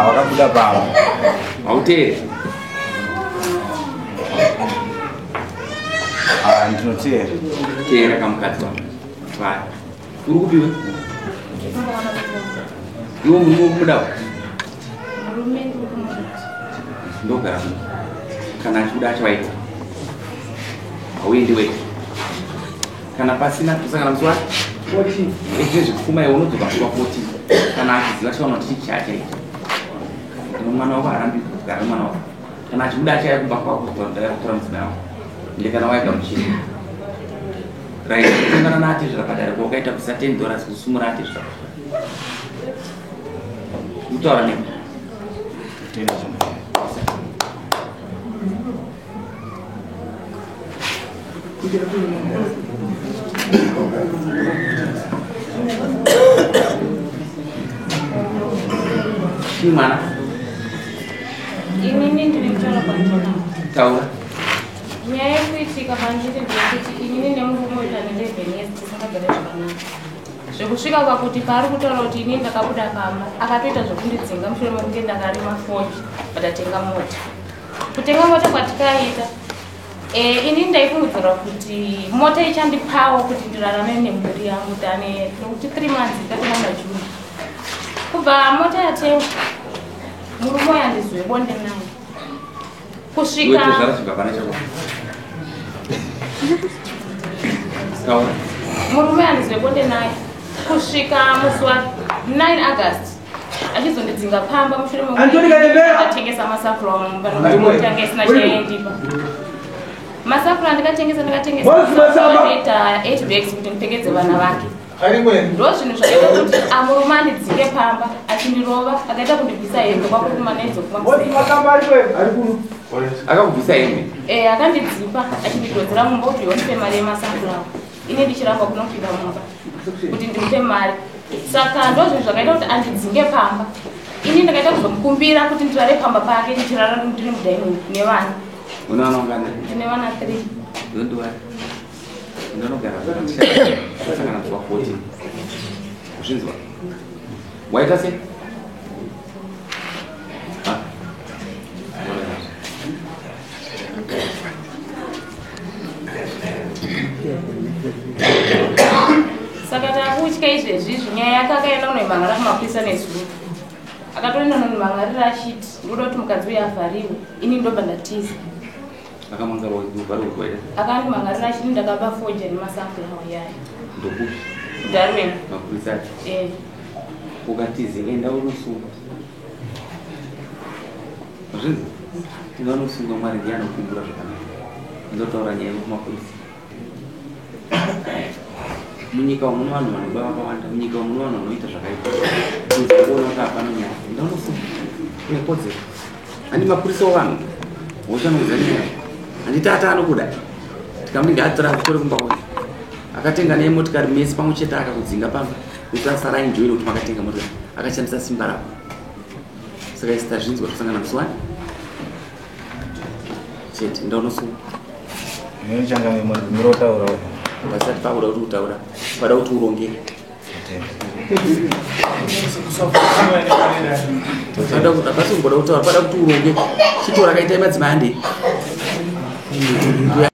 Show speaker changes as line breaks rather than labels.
wakabuda pamba
auteri
ndinotera
tera kamukadzi wangu vai uri kudiwe iwo mudawo ndogara kana achikuda achawaita hauendi wega kana pasina kusangana musi wacho ezvezvekufuma iwe unodzoka kuva 14 kana achiziva chaunoti chichacha ichi ndino mwana wako harambi kugara mwana wako kana achikuda achaya kubva kwako kutora mudzimai wako ende kana waika muchini raitongana naate zvakadaro wakaita kusa $10 kusumura ate zvaka kutaura nemi Gimana?
Ini ndirimutora kwandina.
Taura.
Nyaya yekuitika pandiri ndekuti inini nemurume uyu ane 11 years tisakagara zvakanaka. Zvekusvika kwakuti paari kutaura kuti inini ndakabuda pamba akatoita zvokundidzinga mushure mekunge ndakarima foji vatatenga mota. Kutenga mota kwatikaita inini ndaifungidzira kuti mota ichandipawo kuti ndirarame nemhuri yangu tane nokuti 3 months ikatenga majuni. Kubva mota yatenga murume yandizwe bonde naye kusvika murume yandizwe bonde naye kusvika musi wa 9 August achizondidzinga pamba mushure mekundatengesa masafura vanotanga isina chaendipa masafura ndikatengesa ndaita 8 bags kuti ndipfekedze vana vake ndo zvinhu zvakaita kuti amurume andidzinge pamba achindirova akaita kundibvisa hembe kwakurumanaidzo
akakubvisa hembe
akandidzipa achindidodzera mumba kuti yonipe mari yemasafurawo ine ndichiramba kunopinda mumba kuti ndimupe mari saka ndo zvinhu zvakaita kuti andidzinge pamba ini ndakaita kuzomukumbira kuti ndirare pamba pake ndichirara ndiri mudaini nevana ndine vana 3
ndondiwari ndinogara kusangana kuva 14 kuzvinzwa waita sei
saka takutya izvezvizvi nyaya yake akaenda kunoimhangarira kumapurisa nezuro akatoenda kunoimhangarira achiti ndoda kuti mukadzi uyu avhariwe ini ndobva ndatiza akandimhangarira achiti ndakaba foja nemasafurawo yayo darwin
mapurisa ukatize enda unosunga zvinzi ndinonosunga mwari ndianokumbura zvakanaka ndotaura nyaya yekumapurisa munyika umu mune vanhu vanoba vakawanda munyika umu mune vanhu vanoita zvakaita kuona kuti hapana nyaya ndinonosunga une kodzero handi mapurisa wavanhu wochanozania handiti ata anokuda tikamuninge adzira kutore kumba kwake akatenga nemotikari mesi pamwe chete akakudzinga pamba kuti asara enjoyire kuti makatenga motikari akashandisa simba rako saka isi tazvinzwa kusangana musuwani chete ndaunosunga
mirotaura
vasati pakuda kuti utaura pada kuti urongeke pasongoda kutaura pada kuti urongeke chitora kaita madzimai handei